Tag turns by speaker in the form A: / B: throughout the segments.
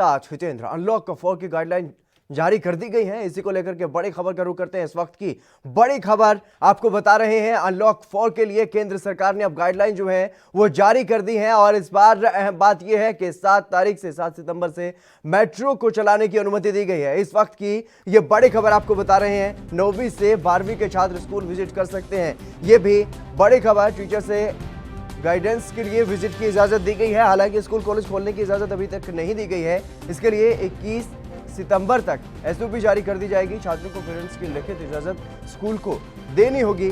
A: आज हितेंद्र, अनलॉक 4 की गाइडलाइन जारी कर दी गई है। इसी को लेकर के बड़ी खबर का रुख करते हैं। इस वक्त की बड़ी खबर आपको बता रहे हैं, अनलॉक 4 के लिए केंद्र सरकार ने अब गाइडलाइन जो है वो जारी कर दी है। और इस बार अहम बात यह है कि 7 सितंबर से मेट्रो को चलाने की अनुमति दी गई है। इस वक्त की ये बड़ी खबर आपको बता रहे हैं, 9वीं से 12वीं के छात्र स्कूल विजिट कर सकते हैं। ये भी बड़ी खबर। टीचर से गाइडेंस के लिए विजिट की इजाजत दी गई है। हालांकि स्कूल कॉलेज खोलने की इजाजत अभी तक नहीं दी गई है। इसके लिए 21 सितंबर तक एसओपी जारी कर दी जाएगी। छात्रों को पेरेंट्स की लिखित इजाजत स्कूल को देनी होगी।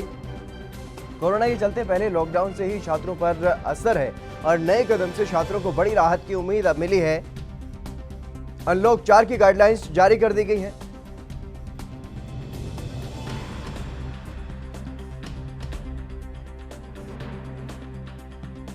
A: कोरोना के चलते पहले लॉकडाउन से ही छात्रों पर असर है और नए कदम से छात्रों को बड़ी राहत की उम्मीद अब मिली है। अनलॉक 4 की गाइडलाइंस जारी कर दी गई है।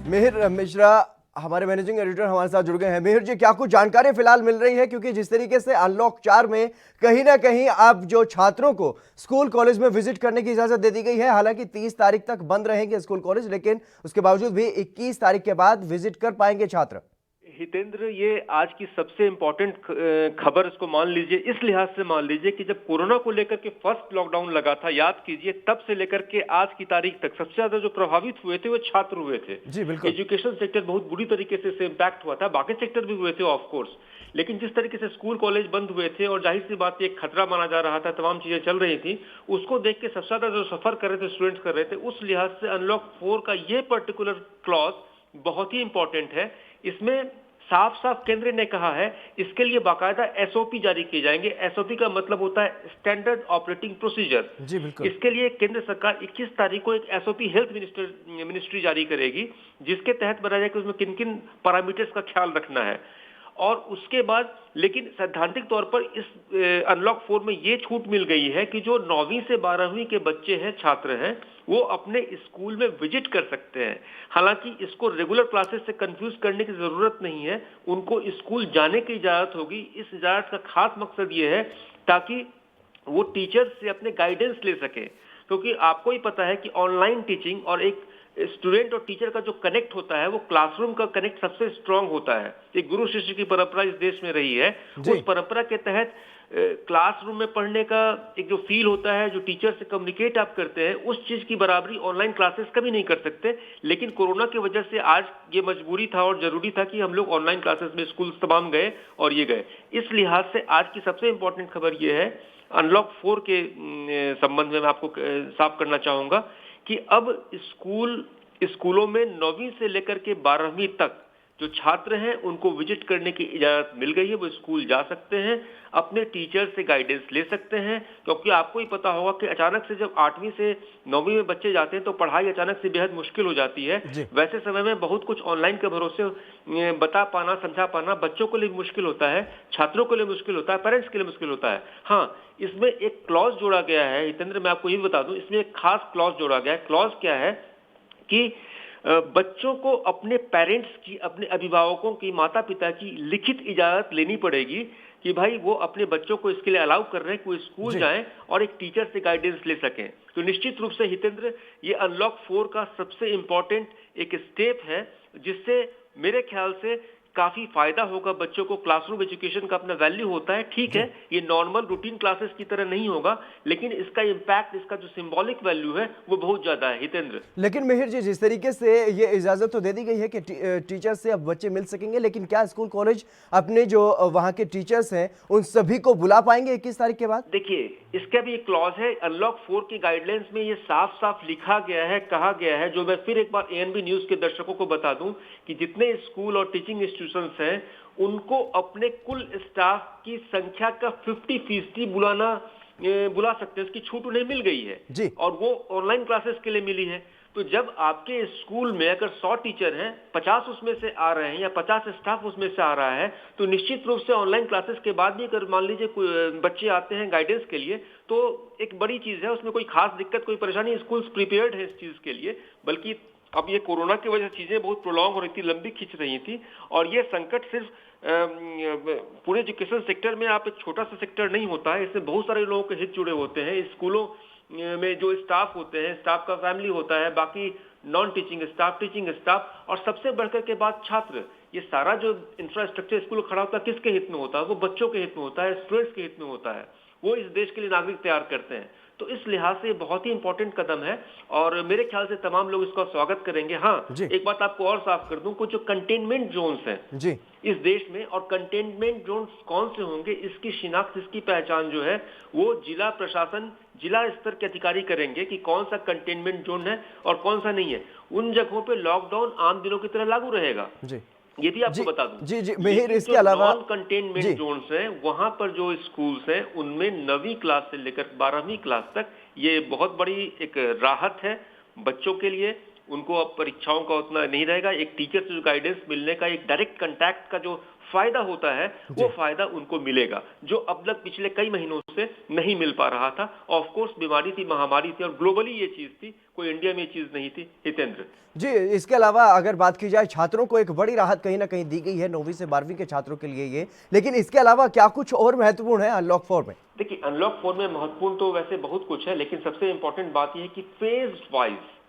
A: मिहिर मिश्रा हमारे मैनेजिंग एडिटर हमारे साथ जुड़ गए हैं। मिहिर जी, क्या कुछ जानकारी फिलहाल मिल रही है? क्योंकि जिस तरीके से अनलॉक 4 में कहीं ना कहीं अब जो छात्रों को स्कूल कॉलेज में विजिट करने की इजाजत दे दी गई है। हालांकि 30 तारीख तक बंद रहेंगे स्कूल कॉलेज, लेकिन उसके बावजूद भी 21 तारीख के बाद विजिट कर पाएंगे छात्र।
B: हितेंद्र, ये आज की सबसे इंपॉर्टेंट खबर इसको मान लीजिए, इस लिहाज से मान लीजिए कि जब कोरोना को लेकर के फर्स्ट लॉकडाउन लगा था, याद कीजिए, तब से लेकर के आज की तारीख तक सबसे ज्यादा जो प्रभावित हुए थे वो छात्र हुए थे।
A: जी बिल्कुल।
B: एजुकेशन सेक्टर बहुत बुरी तरीके से इम्पैक्ट हुआ था, बाकी सेक्टर भी हुए थे ऑफ कोर्स, लेकिन जिस तरीके से स्कूल कॉलेज बंद हुए थे और जाहिर सी बात एक खतरा माना जा रहा था, तमाम चीजें चल रही थी, उसको देख के सबसे ज्यादा जो सफर कर रहे थे स्टूडेंट्स कर रहे थे, उस लिहाज से अनलॉक 4 का ये पर्टिकुलर क्लॉज बहुत ही इंपॉर्टेंट है। इसमें साफ साफ केंद्र ने कहा है इसके लिए बाकायदा एसओपी जारी किए जाएंगे। एसओपी का मतलब होता है स्टैंडर्ड ऑपरेटिंग प्रोसीजर।
A: जी बिल्कुल।
B: इसके लिए केंद्र सरकार 21 तारीख को एक एसओपी हेल्थ मिनिस्ट्री जारी करेगी, जिसके तहत बताया जाए कि उसमें किन किन पैरामीटर्स का ख्याल रखना है। और उसके बाद लेकिन सैद्धांतिक तौर पर इस अनलॉक 4 में ये छूट मिल गई है कि जो 9वीं से 12वीं के बच्चे हैं, छात्र हैं, वो अपने स्कूल में विजिट कर सकते हैं। हालांकि इसको रेगुलर क्लासेस से कंफ्यूज करने की जरूरत नहीं है, उनको स्कूल जाने की इजाजत होगी। इस इजाजत का खास मकसद ये है ताकि वो टीचर से अपने गाइडेंस ले सके, क्योंकि आपको ही पता है कि ऑनलाइन टीचिंग और एक स्टूडेंट और टीचर का जो कनेक्ट होता है वो क्लासरूम का कनेक्ट सबसे स्ट्रांग होता है। एक गुरु शिष्य की परंपरा इस देश में रही है। उस परंपरा के तहत क्लासरूम में पढ़ने का एक जो फील होता है, जो टीचर से कम्युनिकेट आप करते हैं, उस चीज की बराबरी ऑनलाइन क्लासेस कभी नहीं कर सकते। लेकिन कोरोना की वजह से आज ये मजबूरी था और जरूरी था कि हम लोग ऑनलाइन क्लासेस में स्कूल तमाम गए और ये गए। इस लिहाज से आज की सबसे इंपॉर्टेंट खबर ये है, अनलॉक 4 के संबंध में मैं आपको साफ करना चाहूंगा कि अब स्कूलों में 9वीं से लेकर के 12वीं तक जो छात्र हैं उनको विजिट करने की इजाजत मिल गई है। वो स्कूल जा सकते हैं, अपने टीचर से गाइडेंस ले सकते हैं, क्योंकि आपको ही पता होगा कि अचानक से जब 8वीं से 9वीं में बच्चे जाते हैं तो पढ़ाई अचानक से बेहद मुश्किल हो जाती है। वैसे समय में बहुत कुछ ऑनलाइन के भरोसे बता पाना, समझा पाना बच्चों के लिए मुश्किल होता है, छात्रों के लिए मुश्किल होता है, पेरेंट्स के लिए मुश्किल होता है। हाँ, इसमें एक क्लॉज जोड़ा गया है हितेंद्र, मैं आपको ये बता दूं, इसमें एक खास क्लॉज जोड़ा गया है। क्लॉज क्या है कि बच्चों को अपने पेरेंट्स की, अपने अभिभावकों की, माता पिता की लिखित इजाजत लेनी पड़ेगी कि भाई वो अपने बच्चों को इसके लिए अलाउ कर रहे हैं कि वो स्कूल जाएं और एक टीचर से गाइडेंस ले सकें। तो निश्चित रूप से हितेंद्र, ये अनलॉक 4 का सबसे इंपॉर्टेंट एक स्टेप है, जिससे मेरे ख्याल से काफी फायदा होगा बच्चों को। क्लासरूम एजुकेशन का अपना वैल्यू होता है, ठीक है, ये नॉर्मल रूटीन क्लासेस की तरह नहीं होगा, लेकिन इसका इम्पैक्ट, इसका जो सिंबॉलिक वैल्यू है वो बहुत ज्यादा है हितेंद्र।
A: लेकिन मिहिर जी, जिस तरीके से ये इजाजत तो दे दी गई है कि टीचर से अब बच्चे मिल सकेंगे, लेकिन क्या स्कूल कॉलेज अपने जो वहां के टीचर्स हैं उन सभी को बुला पाएंगे 21 तारीख के बाद?
B: देखिए, इसका भी एक क्लॉज है। अनलॉक 4 की गाइडलाइंस में ये साफ साफ लिखा गया है, कहा गया है, जो मैं फिर एक बार एएनबी न्यूज के दर्शकों को बता दूं कि जितने स्कूल और टीचिंग इंस्टीट्यूशंस हैं उनको अपने कुल स्टाफ की संख्या का 50% बुला सकते हैं। उसकी छूट उन्हें मिल गई है
A: जी।
B: और वो ऑनलाइन क्लासेस के लिए मिली है। तो जब आपके स्कूल में अगर 100 टीचर हैं, 50 उसमें से आ रहे हैं या 50 स्टाफ उसमें से आ रहा है, तो निश्चित रूप से ऑनलाइन क्लासेस के बाद भी अगर मान लीजिए बच्चे आते हैं गाइडेंस के लिए, तो एक बड़ी चीज है, उसमें कोई खास दिक्कत, कोई परेशानी, स्कूल प्रिपेयर्ड है इस चीज के लिए। बल्कि अब ये कोरोना की वजह से चीजें बहुत प्रोलॉन्ग और इतनी लंबी खिंच रही थी, और ये संकट सिर्फ पूरे एजुकेशन सेक्टर में आप एक छोटा सा सेक्टर नहीं होता है, इसमें बहुत सारे लोगों के हित जुड़े होते हैं। स्कूलों में जो स्टाफ होते हैं, स्टाफ का फैमिली होता है, बाकी non teaching staff, teaching staff, और सबसे बढ़कर के बाद छात्र। ये सारा जो इंफ्रास्ट्रक्चर स्कूल खड़ा होता है किसके हित में होता है? वो बच्चों के हित में होता है, स्टूडेंट्स के हित में होता है। वो इस देश के लिए नागरिक तैयार करते हैं। तो इस लिहाज से बहुत ही इंपॉर्टेंट कदम है और मेरे ख्याल से तमाम लोग इसका स्वागत करेंगे। हाँ,
A: जी
B: एक बात आपको और साफ कर दूं, कुछ जो कंटेनमेंट जोन्स हैं
A: जी
B: इस देश में, और कंटेनमेंट जोन्स कौन से होंगे इसकी शिनाख्त, इसकी पहचान जो है वो जिला प्रशासन, जिला स्तर के अधिकारी करेंगे कि कौन सा कंटेनमेंट जोन है और कौन सा नहीं है। उन जगहों पे लॉकडाउन आम दिनों की तरह लागू रहेगा,
A: जी
B: ये भी आपको
A: जी
B: बता दूं।
A: जी जी मिहिर,
B: लेकिन
A: इसके
B: जो
A: अलावा
B: नॉन कंटेनमेंट
A: जी
B: जोन्स हैं वहां पर जो स्कूल्स हैं उनमें 9वीं क्लास से लेकर 12वीं क्लास तक ये बहुत बड़ी एक राहत है बच्चों के लिए। उनको अब परीक्षाओं का उतना नहीं रहेगा। एक टीचर से जो गाइडेंस मिलने का, एक डायरेक्ट कांटेक्ट का जो फायदा होता है
A: जी
B: वो फायदा उनको मिलेगा, जो अब तक पिछले कई महीनों से नहीं मिल पा रहा था। ऑफ कोर्स बीमारी थी, महामारी थी और ग्लोबली ये चीज थी, कोई इंडिया में ये चीज नहीं थी। हितेंद्र
A: जी, इसके अलावा अगर बात की जाए, छात्रों को एक बड़ी राहत कहीं ना कहीं दी गई है 9वीं से 12वीं के छात्रों के लिए ये, लेकिन इसके अलावा क्या कुछ और महत्वपूर्ण है अनलॉक 4 में?
B: देखिए, अनलॉक 4 में महत्वपूर्ण तो वैसे बहुत कुछ है, लेकिन सबसे इंपॉर्टेंट बात यह है कि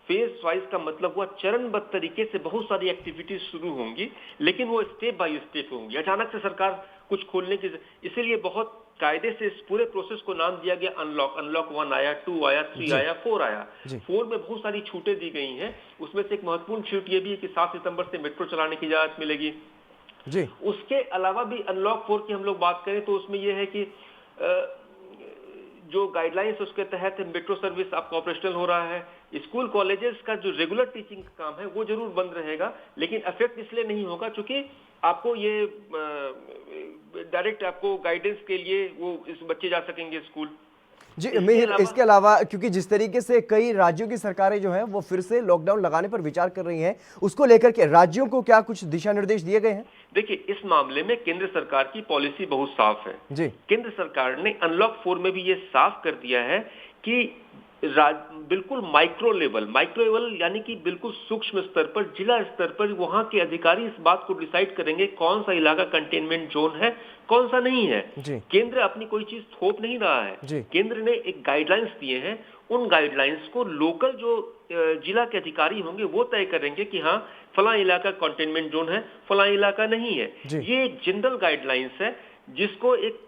B: फेज वाइज का मतलब हुआ चरणबद्ध तरीके से बहुत सारी एक्टिविटीज शुरू होंगी, लेकिन वो स्टेप बाय स्टेप होंगी। अचानक से सरकार कुछ खोलने की, इसीलिए बहुत कायदे से इस पूरे प्रोसेस को नाम दिया गया अनलॉक। अनलॉक 1 आया, 2 आया, 3
A: जी
B: आया, 4 आया।
A: जी
B: 4 में बहुत सारी छूटें दी गई हैं। उसमें से एक महत्वपूर्ण छूट ये भी है कि 7 सितंबर से मेट्रो चलाने की इजाजत मिलेगी।
A: जी
B: उसके अलावा भी अनलॉक 4 की हम लोग बात करें तो उसमें यह है कि जो गाइडलाइंस उसके तहत मेट्रो सर्विस आपका ऑपरेशनल हो रहा है। स्कूल कॉलेजेस का जो रेगुलर टीचिंग का काम है वो जरूर बंद रहेगा, लेकिन इफेक्ट इसलिए नहीं होगा क्योंकि आपको ये डायरेक्ट आपको गाइडेंस के लिए वो इस बच्चे जा सकेंगे स्कूल।
A: जी
B: इसके
A: मिहिर,
B: अलावा
A: इसके अलावा क्योंकि जिस तरीके से कई राज्यों की सरकारें जो हैं वो फिर से लॉकडाउन लगाने पर विचार कर रही हैं, उसको लेकर के राज्यों को क्या कुछ दिशा निर्देश दिए गए हैं?
B: देखिए, इस मामले में केंद्र सरकार की पॉलिसी बहुत साफ है।
A: जी
B: केंद्र सरकार ने अनलॉक 4 में भी ये साफ कर दिया है कि बिल्कुल माइक्रो लेवल यानी कि बिल्कुल सूक्ष्म स्तर पर, जिला स्तर पर वहां के अधिकारी इस बात को डिसाइड करेंगे कौन सा इलाका कंटेनमेंट जोन है, कौन सा नहीं है।
A: जी
B: केंद्र अपनी कोई चीज थोप नहीं रहा है।
A: जी
B: केंद्र ने एक गाइडलाइंस दिए हैं, उन गाइडलाइंस को लोकल जो जिला के अधिकारी होंगे वो तय करेंगे कि हाँ फला इलाका कंटेनमेंट जोन है, फला इलाका नहीं है।
A: जी
B: ये एक जनरल गाइडलाइंस है जिसको एक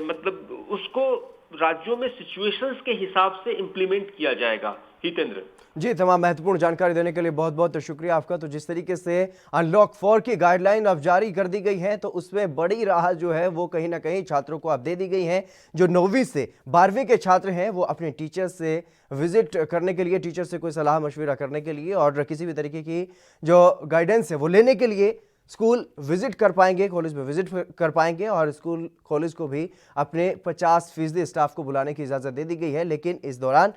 B: मतलब उसको राज्यों में सिचुएशंस के हिसाब से इंप्लीमेंट किया जाएगा। हितेंद्र
A: जी, तमाम महत्वपूर्ण जानकारी देने के लिए बहुत बहुत शुक्रिया आपका। तो जिस तरीके से अनलॉक 4 की गाइडलाइन अब जारी कर दी गई है, तो उसमें बड़ी राहत जो है वो कहीं ना कहीं छात्रों को अब दे दी गई है। जो 9वीं से 12वीं के छात्र हैं वो अपने टीचर से विजिट करने के लिए, टीचर से कोई सलाह मशविरा करने के लिए और किसी भी तरीके की जो गाइडेंस है वो लेने के लिए स्कूल विजिट कर पाएंगे, कॉलेज में विजिट कर पाएंगे और स्कूल कॉलेज को भी अपने 50% स्टाफ को बुलाने की इजाजत दे दी गई है। लेकिन इस दौरान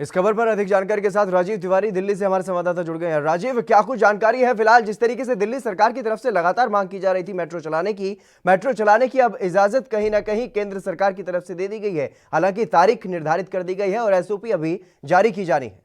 A: इस खबर पर अधिक जानकारी के साथ राजीव तिवारी दिल्ली से हमारे संवाददाता जुड़ गए हैं। राजीव, क्या कुछ जानकारी है? फिलहाल जिस तरीके से दिल्ली सरकार की तरफ से लगातार मांग की जा रही थी मेट्रो चलाने की अब इजाजत कहीं ना कहीं केंद्र सरकार की तरफ से दे दी गई है। हालांकि तारीख निर्धारित कर दी गई है और एसओपी अभी जारी की जानी है।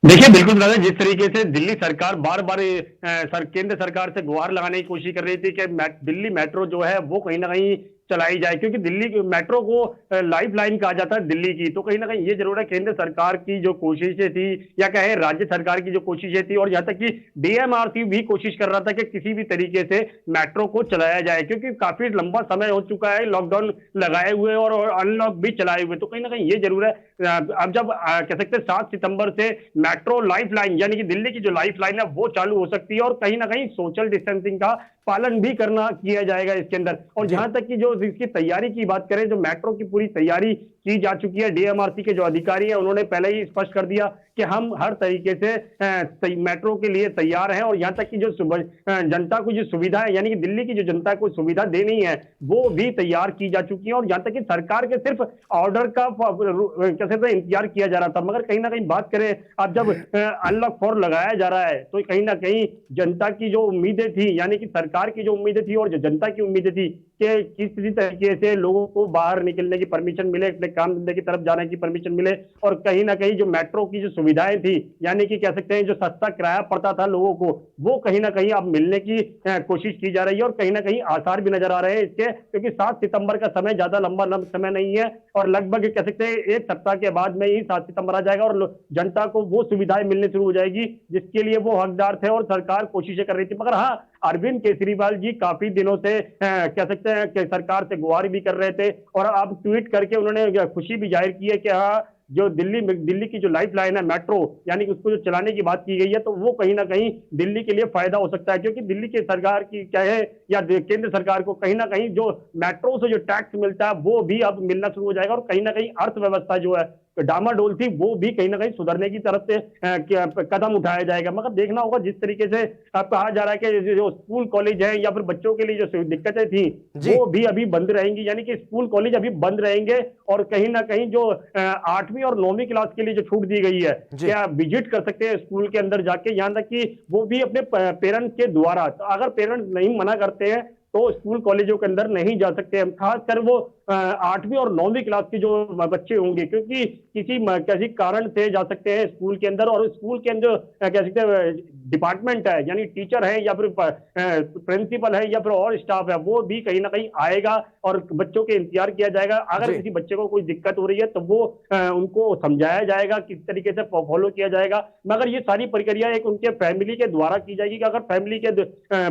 C: देखिए, बिल्कुल ब्रदर, जिस तरीके से दिल्ली सरकार बार बार केंद्र सरकार से गुहार लगाने की कोशिश कर रही थी कि दिल्ली मेट्रो जो है वो कहीं ना कहीं चलाई जाए, क्योंकि दिल्ली मेट्रो को लाइफ लाइन कहा जाता है दिल्ली की। तो कहीं ना कहीं ये जरूर है केंद्र सरकार की जो कोशिशें थी या कहे राज्य सरकार की जो कोशिशें थी, और यहाँ तक कि डीएमआरसी भी कोशिश कर रहा था कि किसी भी तरीके से मेट्रो को चलाया जाए, क्योंकि काफी लंबा समय हो चुका है लॉकडाउन लगाए हुए और अनलॉक भी चलाए हुए। तो कहीं ना कहीं ये जरूर है अब जब कह सकते हैं 7 सितंबर से मेट्रो लाइफ लाइन यानी कि दिल्ली की जो लाइफ लाइन है वो चालू हो सकती है, और कहीं ना कहीं सोशल डिस्टेंसिंग का पालन भी करना किया जाएगा इसके अंदर। और जहां तक कि जो इसकी तैयारी की बात करें, जो मेट्रो की पूरी तैयारी की जा चुकी है, डीएमआरसी के जो अधिकारी हैं उन्होंने पहले ही स्पष्ट कर दिया कि हम हर तरीके से मेट्रो के लिए तैयार हैं। और यहां तक कि जो जनता को जो सुविधा है यानी कि दिल्ली की जो जनता को सुविधा देनी है वो भी तैयार की जा चुकी है। और यहां तक कि सरकार के सिर्फ ऑर्डर का कैसे इंतजार किया जा रहा था, मगर कहीं ना कहीं बात करें अब जब अनलॉक 4 लगाया जा रहा है तो कहीं ना कहीं जनता की जो उम्मीदें थी यानी कि सरकार की जो उम्मीदें थी और जो जनता की उम्मीदें थी कि किसी तरीके से लोगों को बाहर निकलने की परमिशन मिले, अपने काम धंधे की तरफ जाने की परमिशन मिले, और कहीं ना कहीं जो मेट्रो की जो सुविधाएं थी, यानी कि कह सकते हैं जो सस्ता किराया पड़ता था लोगों को, वो कहीं ना कहीं अब मिलने की कोशिश की जा रही है। और कहीं ना कहीं आसार भी नजर आ रहे हैं इसके, क्योंकि 7 सितंबर का समय ज्यादा लंबा समय नहीं है, और लगभग कह सकते हैं एक सप्ताह के बाद में ही 7 सितंबर आ जाएगा और जनता को वो सुविधाएं मिलने शुरू हो जाएगी जिसके लिए वो हकदार थे और सरकार कोशिशें कर रही थी। मगर हाँ, अरविंद केजरीवाल जी काफी दिनों से कह सकते हैं कि सरकार से गुहार भी कर रहे थे, और अब ट्वीट करके उन्होंने खुशी भी जाहिर की है कि हाँ, जो दिल्ली की जो लाइफ लाइन है मेट्रो, यानी कि उसको जो चलाने की बात की गई है, तो वो कहीं ना कहीं दिल्ली के लिए फायदा हो सकता है, क्योंकि दिल्ली की सरकार की चाहे या केंद्र सरकार को कहीं ना कहीं जो मेट्रो से जो टैक्स मिलता है वो भी अब मिलना शुरू हो जाएगा, और कहीं ना कहीं अर्थव्यवस्था जो है डामाडोल थी वो भी कहीं ना कहीं सुधरने की तरफ से कदम उठाया जाएगा। मगर देखना होगा जिस तरीके से कहा जा रहा है कि जो स्कूल कॉलेज है या फिर बच्चों के लिए जो दिक्कतें थी वो भी अभी बंद रहेंगी, यानी कि स्कूल कॉलेज अभी बंद रहेंगे, और कहीं ना कहीं जो 8वीं और 9वीं क्लास के लिए जो छूट दी गई है, क्या विजिट कर सकते हैं स्कूल के अंदर जाके, यहाँ तक कि वो भी अपने पेरेंट्स के द्वारा। तो अगर पेरेंट्स नहीं मना करते हैं तो स्कूल कॉलेजों के अंदर नहीं जा सकते हैं, खासकर वो 8वीं और 9वीं क्लास के जो बच्चे होंगे, क्योंकि किसी कारण से जा सकते हैं स्कूल के अंदर, और स्कूल के अंदर कह सकते हैं डिपार्टमेंट है, यानी टीचर है या फिर प्रिंसिपल है या फिर और स्टाफ है, वो भी कहीं ना कहीं आएगा और बच्चों के इंतजार किया जाएगा। अगर किसी बच्चे को कोई दिक्कत हो रही है तो वो उनको समझाया जाएगा, किस तरीके से फॉलो किया जाएगा। मगर ये सारी प्रक्रिया एक उनके फैमिली के द्वारा की जाएगी, कि अगर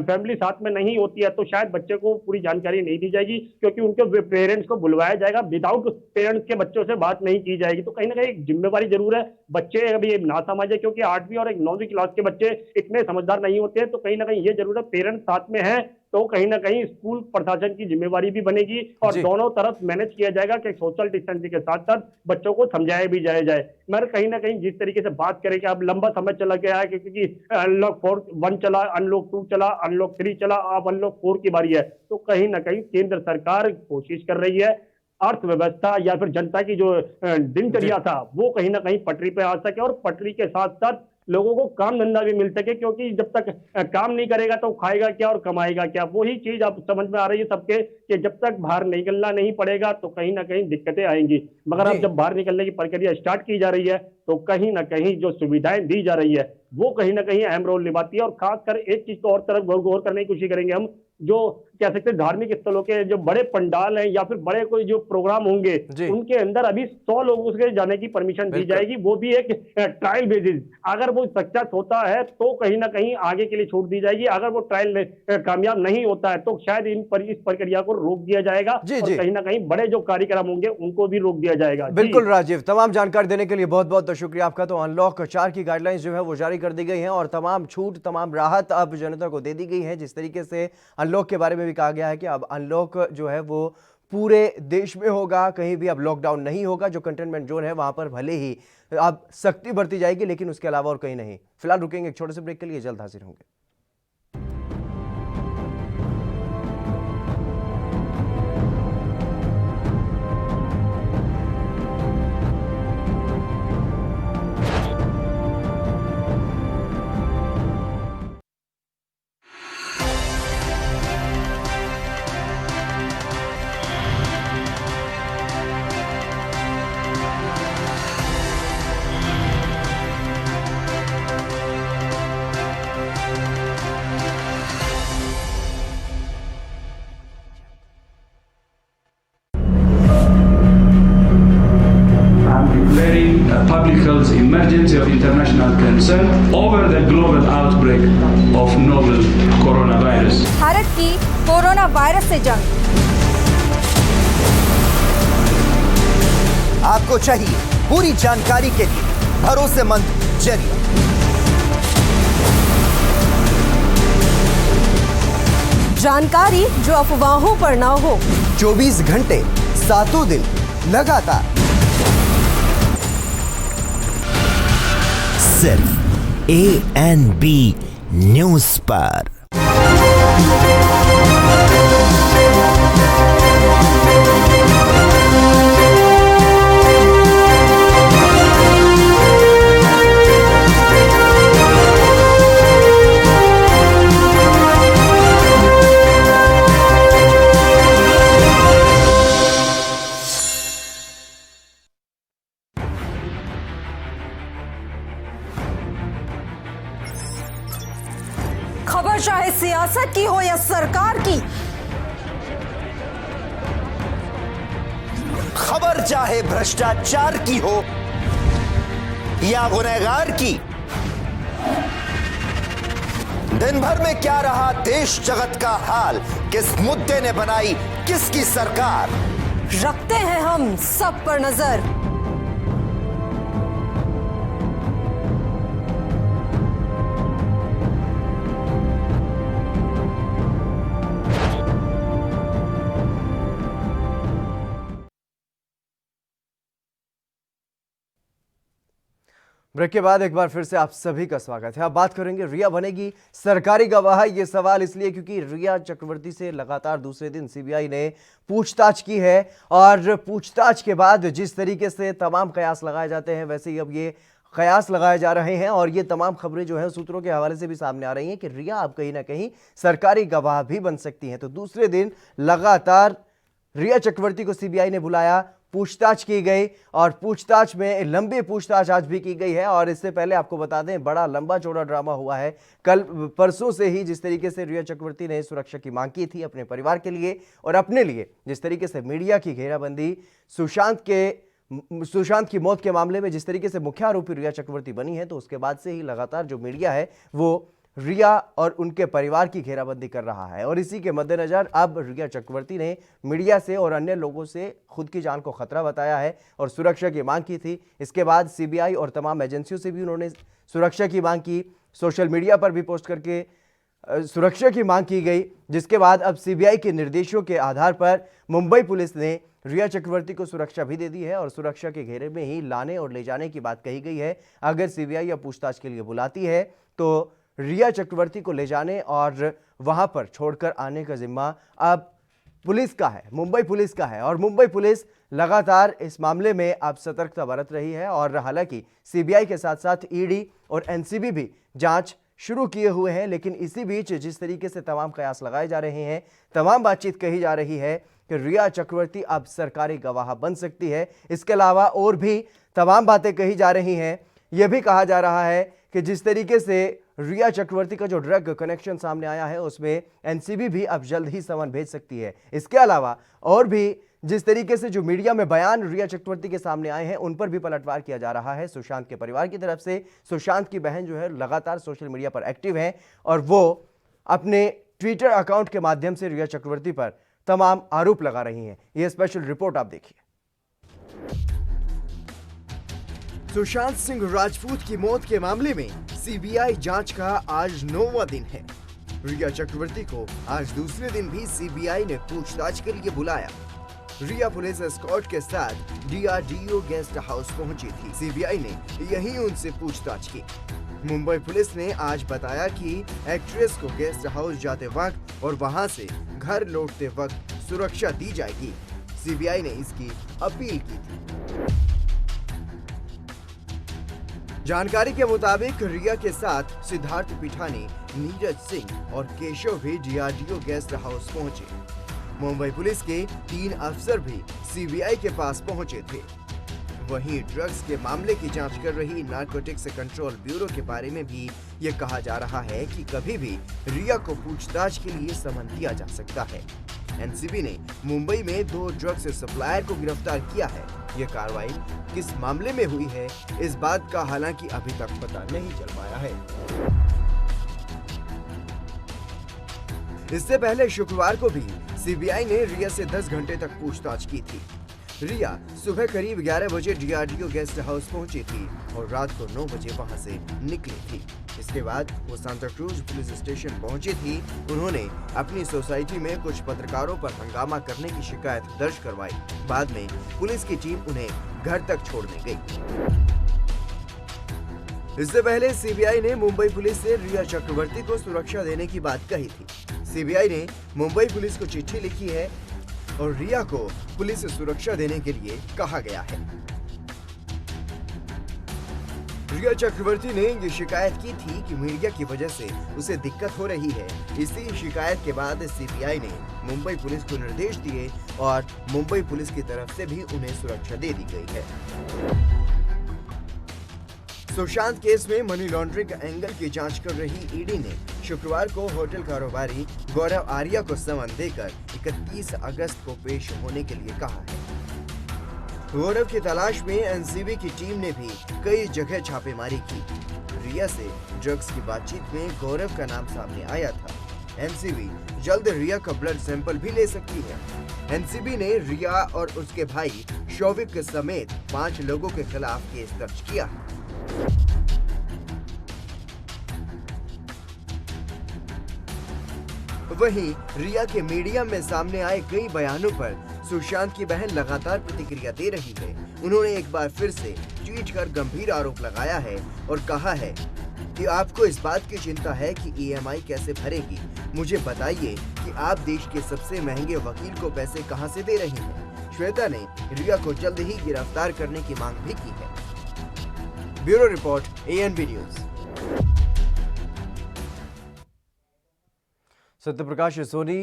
C: फैमिली साथ में नहीं होती है तो शायद बच्चे को पूरी जानकारी नहीं दी जाएगी, क्योंकि उनके पेरेंट्स को बुलवाया जाएगा, विदाउट पेरेंट्स के बच्चों से बात नहीं की जाएगी। तो कहीं ना कहीं एक जिम्मेवारी जरूर है, बच्चे अभी ना समझे, क्योंकि 8वीं और 9वीं क्लास के बच्चे इतने समझदार नहीं होते हैं, तो कहीं ना कहीं ये जरूर है पेरेंट्स साथ में है तो कहीं ना कहीं स्कूल प्रशासन की जिम्मेवारी भी बनेगी, और दोनों तरफ मैनेज किया जाएगा कि सोशल डिस्टेंसिंग के साथ साथ बच्चों को समझाया भी जाए। मगर कहीं ना कहीं जिस तरीके से बात करें कि अब लंबा समय चला गया है, क्योंकि अनलॉक 1 चला, अनलॉक 2 चला, अनलॉक 3 चला, अब अनलॉक 4 की बारी है, तो कहीं ना कहीं केंद्र सरकार कोशिश कर रही है अर्थव्यवस्था या फिर जनता की जो दिनचर्या था वो कहीं ना कहीं पटरी पे आ सके, और पटरी के साथ साथ लोगों को काम धंधा भी मिल सके, क्योंकि जब तक काम नहीं करेगा तो खाएगा क्या और कमाएगा क्या। वही चीज अब समझ में आ रही है सबके कि जब तक बाहर निकलना नहीं पड़ेगा तो कहीं ना कहीं दिक्कतें आएंगी। मगर अब जब बाहर निकलने की प्रक्रिया स्टार्ट की जा रही है तो कहीं ना कहीं जो सुविधाएं दी जा रही है वो कहीं ना कहीं अहम रोल निभाती है। और खासकर एक चीज को और तरफ गौर करने की कोशिश करेंगे हम, जो कह सकते हैं धार्मिक स्थलों के जो बड़े पंडाल हैं या फिर बड़े कोई जो प्रोग्राम होंगे उनके अंदर अभी 100 लोगों के जाने की परमिशन दी जाएगी, वो भी एक ट्रायल बेसिस। अगर वो सक्सेस होता है तो कहीं ना कहीं आगे के लिए छूट दी जाएगी, अगर वो ट्रायल में कामयाब नहीं होता है तो शायद इस प्रक्रिया को रोक दिया जाएगा, और कहीं ना कहीं बड़े जो कार्यक्रम होंगे उनको भी रोक दिया जाएगा।
A: बिल्कुल राजीव, तमाम जानकारी देने के लिए बहुत बहुत शुक्रिया आपका। तो अनलॉक 4 की गाइडलाइंस जो है वो जारी कर दी गई है, और तमाम छूट, तमाम राहत अब जनता को दे दी गई है। जिस तरीके से अनलॉक के बारे में भी कहा गया है कि अब अनलॉक जो है वो पूरे देश में होगा, कहीं भी अब लॉकडाउन नहीं होगा। जो कंटेनमेंट जोन है वहां पर भले ही अब सख्ती बरती जाएगी, लेकिन उसके अलावा और कहीं नहीं। फिलहाल रुकेंगे एक छोटे से ब्रेक के लिए, जल्द हाजिर होंगे।
D: Public health emergency of international concern over the global outbreak of novel coronavirus.
E: Bharat की कोरोना वायरस से जंग।
F: आपको चाहिए पूरी जानकारी के लिए भरोसेमंद जरिया।
E: जानकारी जो अफवाहों पर ना हो।
F: 24 घंटे 7 दिन लगातार सिर्फ ANB न्यूज पर।
E: खबर चाहे सियासत की हो या सरकार की,
F: खबर चाहे भ्रष्टाचार की हो या गुनहगार की, दिन भर में क्या रहा देश जगत का हाल, किस मुद्दे ने बनाई किसकी सरकार,
E: रखते हैं हम सब पर नजर।
A: ब्रेक के बाद एक बार फिर से आप सभी का स्वागत है। अब बात करेंगे रिया बनेगी सरकारी गवाह। ये सवाल इसलिए क्योंकि रिया चक्रवर्ती से लगातार दूसरे दिन सीबीआई ने पूछताछ की है और पूछताछ के बाद जिस तरीके से तमाम कयास लगाए जाते हैं वैसे ही अब ये कयास लगाए जा रहे हैं और ये तमाम खबरें जो है सूत्रों के हवाले से भी सामने आ रही हैं कि रिया अब कहीं ना कहीं सरकारी गवाह भी बन सकती हैं। तो दूसरे दिन लगातार रिया चक्रवर्ती को सीबीआई ने बुलाया, पूछताछ की गई और पूछताछ में लंबी पूछताछ आज भी की गई है। और इससे पहले आपको बता दें बड़ा लंबा चौड़ा ड्रामा हुआ है कल परसों से ही। जिस तरीके से रिया चक्रवर्ती ने सुरक्षा की मांग की थी अपने परिवार के लिए और अपने लिए, जिस तरीके से मीडिया की घेराबंदी, सुशांत की मौत के मामले में जिस तरीके से मुख्य आरोपी रिया चक्रवर्ती बनी है, तो उसके बाद से ही लगातार जो मीडिया है वो रिया और उनके परिवार की घेराबंदी कर रहा है। और इसी के मद्देनजर अब रिया चक्रवर्ती ने मीडिया से और अन्य लोगों से खुद की जान को खतरा बताया है और सुरक्षा की मांग की थी। इसके बाद सीबीआई और तमाम एजेंसियों से भी उन्होंने सुरक्षा की मांग की, सोशल मीडिया पर भी पोस्ट करके सुरक्षा की मांग की गई। जिसके बाद अब सीबीआई के निर्देशों के आधार पर मुंबई पुलिस ने रिया चक्रवर्ती को सुरक्षा भी दे दी है और सुरक्षा के घेरे में ही लाने और ले जाने की बात कही गई है। अगर सीबीआई या पूछताछ के लिए बुलाती है तो रिया चक्रवर्ती को ले जाने और वहां पर छोड़कर आने का जिम्मा अब पुलिस का है, मुंबई पुलिस का है। और मुंबई पुलिस लगातार इस मामले में अब सतर्कता बरत रही है और हालांकि सीबीआई के साथ साथ ईडी और एनसीबी भी जांच शुरू किए हुए हैं। लेकिन इसी बीच जिस तरीके से तमाम कयास लगाए जा रहे हैं, तमाम बातचीत कही जा रही है कि रिया चक्रवर्ती अब सरकारी गवाह बन सकती है। इसके अलावा और भी तमाम बातें कही जा रही हैं। यह भी कहा जा रहा है कि जिस तरीके से रिया चक्रवर्ती का जो ड्रग कनेक्शन सामने आया है उसमें एनसीबी भी अब जल्द ही समन भेज सकती है। इसके अलावा और भी जिस तरीके से जो मीडिया में बयान रिया चक्रवर्ती के सामने आए हैं उन पर भी पलटवार किया जा रहा है सुशांत के परिवार की तरफ से। सुशांत की बहन जो है लगातार सोशल मीडिया पर एक्टिव है और वो अपने ट्विटर अकाउंट के माध्यम से रिया चक्रवर्ती पर तमाम आरोप लगा रही हैं। यह स्पेशल रिपोर्ट आप देखिए। सुशांत सिंह राजपूत की मौत के मामले में सीबीआई जांच का आज 9वां दिन है। रिया चक्रवर्ती को आज दूसरे दिन भी सीबीआई ने पूछताछ के लिए बुलाया। रिया पुलिस एस्कॉर्ट के साथ डीआरडीओ गेस्ट हाउस पहुंची थी। सीबीआई ने यहीं उनसे पूछताछ की। मुंबई पुलिस ने आज बताया कि एक्ट्रेस को गेस्ट हाउस जाते वक्त और वहां से घर लौटते वक्त सुरक्षा दी जाएगी। सीबीआई ने इसकी अपील की थी। जानकारी के मुताबिक रिया के साथ सिद्धार्थ पिठानी, नीरज सिंह और केशव भी डीआरडीओ गेस्ट हाउस पहुंचे। मुंबई पुलिस के 3 अफसर भी सीबीआई के पास पहुंचे थे। वहीं ड्रग्स के मामले की जांच कर रही नारकोटिक्स कंट्रोल ब्यूरो के बारे में भी ये कहा जा रहा है कि कभी भी रिया को पूछताछ के लिए समन दिया जा सकता है। एनसीबी ने मुंबई में 2 ड्रग्स सप्लायर को गिरफ्तार किया है। ये कार्रवाई किस मामले में हुई है इस बात का हालांकि अभी तक पता नहीं चल पाया है। इससे पहले शुक्रवार को भी सीबीआई ने रिया से 10 घंटे तक पूछताछ की थी। रिया सुबह करीब 11 बजे डीआरडीओ गेस्ट हाउस पहुंची थी और रात को 9 बजे वहां से निकली थी। इसके बाद वो सांता क्रूज पुलिस स्टेशन पहुंची थी। उन्होंने अपनी सोसाइटी में कुछ पत्रकारों पर हंगामा करने की शिकायत दर्ज करवाई। बाद में पुलिस की टीम उन्हें घर तक छोड़ने गई। इससे पहले सीबीआई ने मुंबई पुलिस से रिया चक्रवर्ती को सुरक्षा देने की बात कही थी। सीबीआई ने मुंबई पुलिस को चिट्ठी लिखी है और रिया को पुलिस से सुरक्षा देने के लिए कहा गया है। रिया चक्रवर्ती ने ये शिकायत की थी कि मीडिया की वजह से उसे दिक्कत हो रही है। इसी शिकायत के बाद सीबीआई ने मुंबई पुलिस को निर्देश दिए और मुंबई पुलिस की तरफ से भी उन्हें सुरक्षा दे दी गई है। सुशांत केस में मनी लॉन्ड्रिंग एंगल की जांच कर रही ईडी ने शुक्रवार को होटल कारोबारी गौरव आर्या को समन देकर 31 अगस्त को पेश होने के लिए कहा है। गौरव की तलाश में एनसीबी की टीम ने भी कई जगह छापेमारी की। रिया से ड्रग्स की बातचीत में गौरव का नाम सामने आया था। एनसीबी जल्द रिया का ब्लड सैंपल भी ले सकती है। एनसीबी ने रिया और उसके भाई शौविक समेत 5 लोगों के खिलाफ केस दर्ज किया है। वहीं रिया के मीडिया में सामने आए कई बयानों पर सुशांत की बहन लगातार प्रतिक्रिया दे रही है। उन्होंने एक बार फिर से ट्वीट कर गंभीर आरोप लगाया है और कहा है कि आपको इस बात की चिंता है कि ईएमआई कैसे भरेगी। मुझे बताइए कि आप देश के सबसे महंगे वकील को पैसे कहां से दे रही हैं। श्वेता ने रिया को जल्द ही गिरफ्तार करने की मांग भी की है। Bureau report, ANB news. Satyaprakash Soni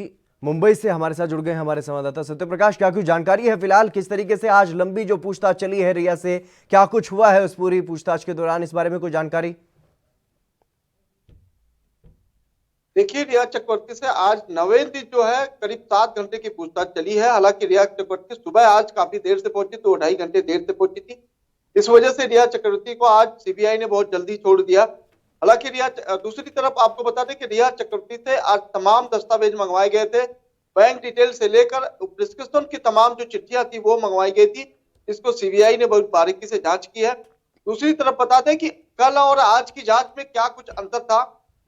A: Mumbai से हमारे साथ जुड़ गए हैं हमारे संवाददाता। सत्यप्रकाश, क्या कुछ जानकारी है फिलहाल किस तरीके से आज लंबी जो पूछताछ चली है रिया से, क्या कुछ हुआ है उस पूरी पूछताछ के दौरान, इस बारे में कोई जानकारी?
G: देखिए, रिया चक्रवर्ती से आज 9वें दिन जो है करीब 7 घंटे की पूछताछ चली है। हालांकि रिया चक्रवर्ती सुबह आज काफी देर से पहुंची, तो 2.5 घंटे देर से पहुंची थी। इस वजह से रिया चक्रवर्ती को आज सीबीआई ने बहुत जल्दी छोड़ दिया। हालांकि दूसरी तरफ आपको बता दें कि रिया चक्रवर्ती से आज तमाम दस्तावेज मंगवाए गए थे। बैंक डिटेल से लेकर प्रिस्क्रिप्शन की तमाम जो चिट्ठियां थी वो मंगवाई गई थी। इसको सीबीआई ने बहुत बारीकी से जांच की है। दूसरी तरफ बता दें कि कल और आज की जांच में क्या कुछ अंतर था।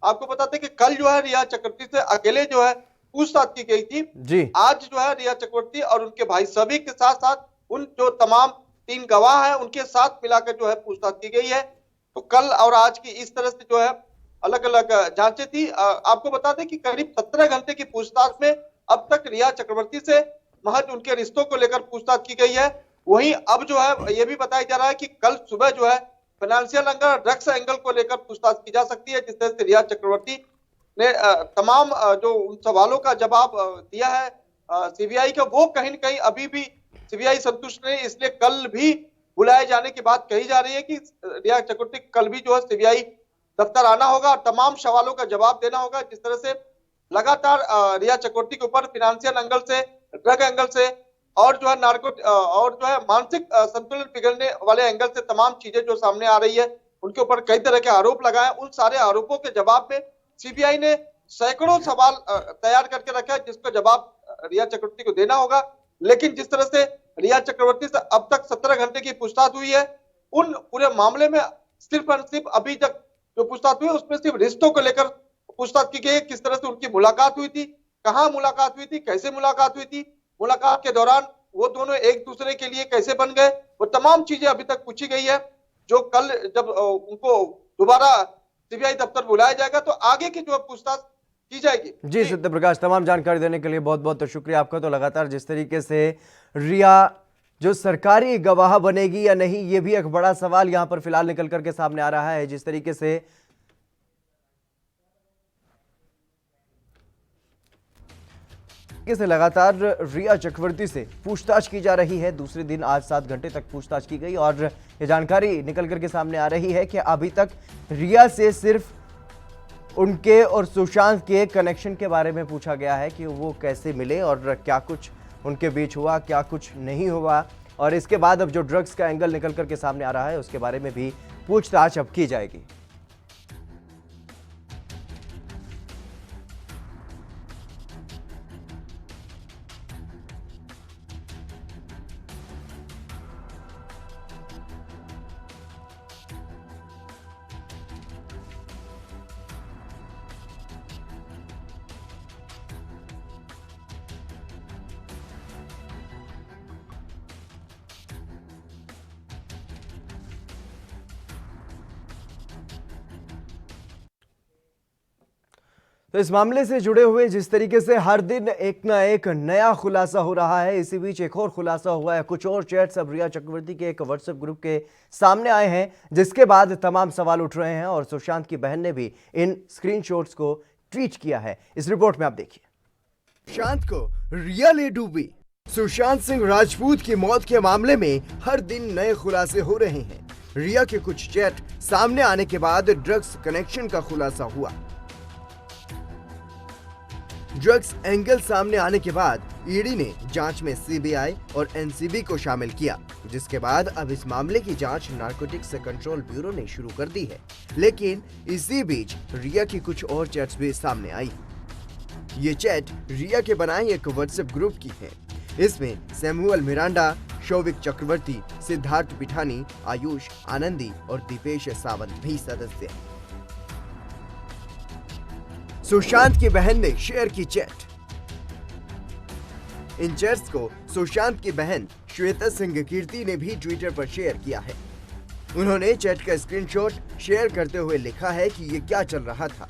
G: आपको बताते कि कल जो है रिया चक्रवर्ती से अकेले जो है पूछताछ की गई थी
A: जी।
G: आज जो है रिया चक्रवर्ती और उनके भाई सभी के साथ साथ उन जो तमाम 3 गवाह हैं उनके साथ मिलाकर जो है पूछताछ की गई है। तो कल और आज की इस तरह से जो है अलग अलग जांचें थी। आपको बता दें कि करीब 17 घंटे की पूछताछ में अब तक रिया चक्रवर्ती से महज उनके रिश्तों को लेकर पूछताछ की गई है। वहीं अब जो है ये भी बताया जा रहा है कि कल सुबह जो है फाइनेंशियल एंगल, ड्रग्स एंगल को लेकर पूछताछ की जा सकती है। जिस तरह से रिया चक्रवर्ती ने तमाम जो उन सवालों का जवाब दिया है सीबीआई का, वो कहीं न कहीं अभी भी सीबीआई संतुष्ट नहीं, इसलिए कल भी बुलाए जाने की बात कही जा रही है कि रिया चक्रवर्ती कल भी जो है सीबीआई दफ्तर आना होगा और तमाम सवालों का जवाब देना होगा। जिस तरह से लगातार रिया चक्रवर्ती के ऊपर फाइनेंशियल एंगल से, ड्रग एंगल से और जो है नार्को और जो है मानसिक संतुलन बिगड़ने वाले एंगल से तमाम चीजें जो सामने आ रही है, उनके ऊपर कई तरह के आरोप लगाए। उन सारे आरोपों के जवाब में सीबीआई ने सैकड़ों सवाल तैयार करके रखा है जिसका जवाब रिया चक्रवर्ती को देना होगा। लेकिन जिस तरह से रिया चक्रवर्ती से अब तक 17 घंटे की पूछताछ हुई है, उन पूरे मामले में सिर्फ और सिर्फ अभी तक जो पूछताछ हुई है उसमें सिर्फ रिश्तों को लेकर पूछताछ की गई। किस तरह से उनकी मुलाकात हुई थी, कहाँ मुलाकात हुई थी, कैसे मुलाकात हुई थी, मुलाकात के दौरान वो दोनों एक दूसरे के लिए कैसे बन गए, वो तमाम चीजें अभी तक पूछी गई है। जो कल जब उनको दोबारा सीबीआई दफ्तर बुलाया जाएगा तो आगे की जो पूछताछ की जाएगी।
A: जी सत्यप्रकाश, तमाम जानकारी देने के लिए बहुत बहुत शुक्रिया आपका। तो लगातार जिस तरीके से रिया जो सरकारी गवाह बनेगी या नहीं, ये भी एक बड़ा सवाल यहां पर फिलहाल निकल करके सामने आ रहा है। जिस तरीके से लगातार रिया चक्रवर्ती से पूछताछ की जा रही है। दूसरे दिन आज 7 घंटे तक पूछताछ की गई और ये जानकारी निकल करके सामने आ रही है कि अभी तक रिया से सिर्फ उनके और सुशांत के कनेक्शन के बारे में पूछा गया है कि वो कैसे मिले और क्या कुछ उनके बीच हुआ, क्या कुछ नहीं हुआ। और इसके बाद अब जो ड्रग्स का एंगल निकल करके सामने आ रहा है उसके बारे में भी पूछताछ अब की जाएगी। तो इस मामले से जुड़े हुए जिस तरीके से हर दिन एक ना एक नया खुलासा हो रहा है, इसी बीच एक और खुलासा हुआ है। कुछ और चैट्स अब रिया चक्रवर्ती के एक व्हाट्सएप ग्रुप के सामने आए हैं, जिसके बाद तमाम सवाल उठ रहे हैं और सुशांत की बहन ने भी इन स्क्रीनशॉट्स को ट्वीट किया है। इस रिपोर्ट में आप देखिए। सुशांत को रिया ले डूबी। सुशांत सिंह राजपूत की मौत के मामले में हर दिन नए खुलासे हो रहे हैं। रिया के कुछ चैट सामने आने के बाद ड्रग्स कनेक्शन का खुलासा हुआ। ड्रग्स एंगल सामने आने के बाद ईडी ने जांच में सीबीआई और एनसीबी को शामिल किया, जिसके बाद अब इस मामले की जांच नारकोटिक्स कंट्रोल ब्यूरो ने शुरू कर दी है। लेकिन इसी बीच रिया की कुछ और चैट्स भी सामने आई। ये चैट रिया के बनाए एक व्हाट्सएप ग्रुप की है। इसमें सैमुअल मिरांडा, शौविक चक्रवर्ती, सिद्धार्थ पिठानी, आयुष आनंदी और दीपेश सावंत भी सदस्य हैं। सुशांत की बहन ने शेयर की चैट। इन चैट्स को सुशांत की बहन श्वेता सिंह कीर्ति ने भी ट्विटर पर शेयर किया है। उन्होंने चैट का स्क्रीनशॉट शेयर करते हुए लिखा है कि ये क्या चल रहा था।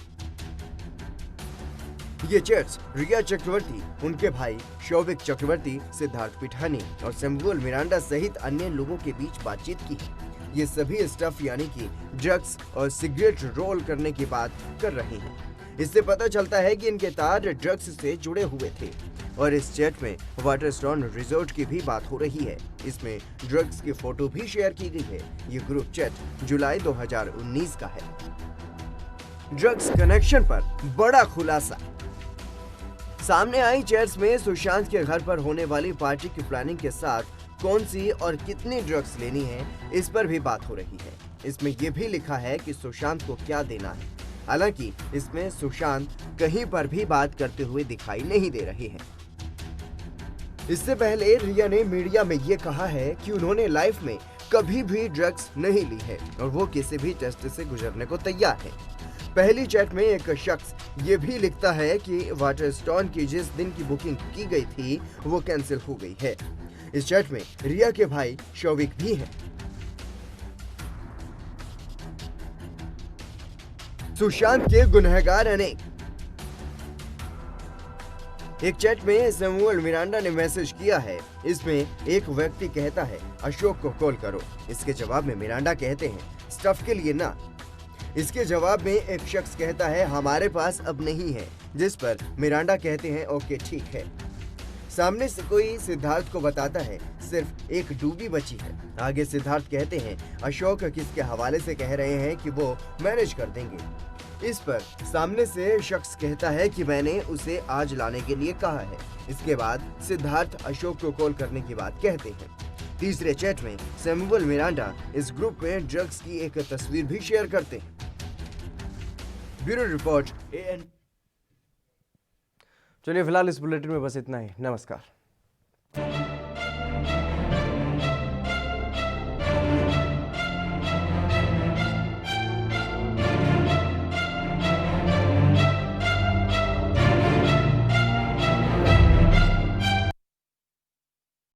A: ये चैट्स रिया चक्रवर्ती, उनके भाई शौविक चक्रवर्ती, सिद्धार्थ पिठानी और सैमुअल मिरांडा सहित अन्य लोगों के बीच बातचीत की है। ये सभी स्टफ यानी कि ड्रग्स और सिगरेट रोल करने की बात कर रहे हैं। इससे पता चलता है कि इनके तार ड्रग्स से जुड़े हुए थे। और इस चैट में वाटरस्टोन रिजॉर्ट की भी बात हो रही है। इसमें ड्रग्स की फोटो भी शेयर की गई है। ये ग्रुप चैट जुलाई 2019 का है। ड्रग्स कनेक्शन पर बड़ा खुलासा। सामने आई चैट्स में सुशांत के घर पर होने वाली पार्टी की प्लानिंग के साथ कौन सी और कितनी ड्रग्स लेनी है, इस पर भी बात हो रही है। इसमें यह भी लिखा है कि सुशांत को क्या देना है। हालांकि इसमें सुशांत कहीं पर भी बात करते हुए दिखाई नहीं दे रहे हैं। इससे पहले रिया ने मीडिया में ये कहा है कि उन्होंने लाइफ में कभी भी ड्रग्स नहीं ली है और वो किसी भी टेस्ट से गुजरने को तैयार है। पहली चैट में एक शख्स ये भी लिखता है कि वाटरस्टोन की जिस दिन की बुकिंग की गई थी वो कैंसिल हो गई है। इस चैट में रिया के भाई शौविक भी हैं। सुशांत के गुनहगार अनेक। एक चैट में सैमुअल मिरांडा ने मैसेज किया है। इसमें एक व्यक्ति कहता है अशोक को कॉल करो। इसके जवाब में मिरांडा कहते हैं स्टफ के लिए ना। इसके जवाब में एक शख्स कहता है हमारे पास अब नहीं है, जिस पर मिरांडा कहते हैं ओके ठीक है। सामने से कोई सिद्धार्थ को बताता है सिर्फ एक डूबी बची है। आगे सिद्धार्थ कहते हैं अशोक किसके हवाले से कह रहे हैं कि वो मैनेज कर देंगे। इस पर सामने से शख्स कहता है कि मैंने उसे आज लाने के लिए कहा है। इसके बाद सिद्धार्थ अशोक को कॉल करने की बात कहते हैं। तीसरे चैट में सैमुअल मिरांडा इस ग्रुप में ड्रग्स की एक तस्वीर भी शेयर करते हैं। Bureau report AN। चलिए फिलहाल इस बुलेटिन में बस इतना ही। नमस्कार।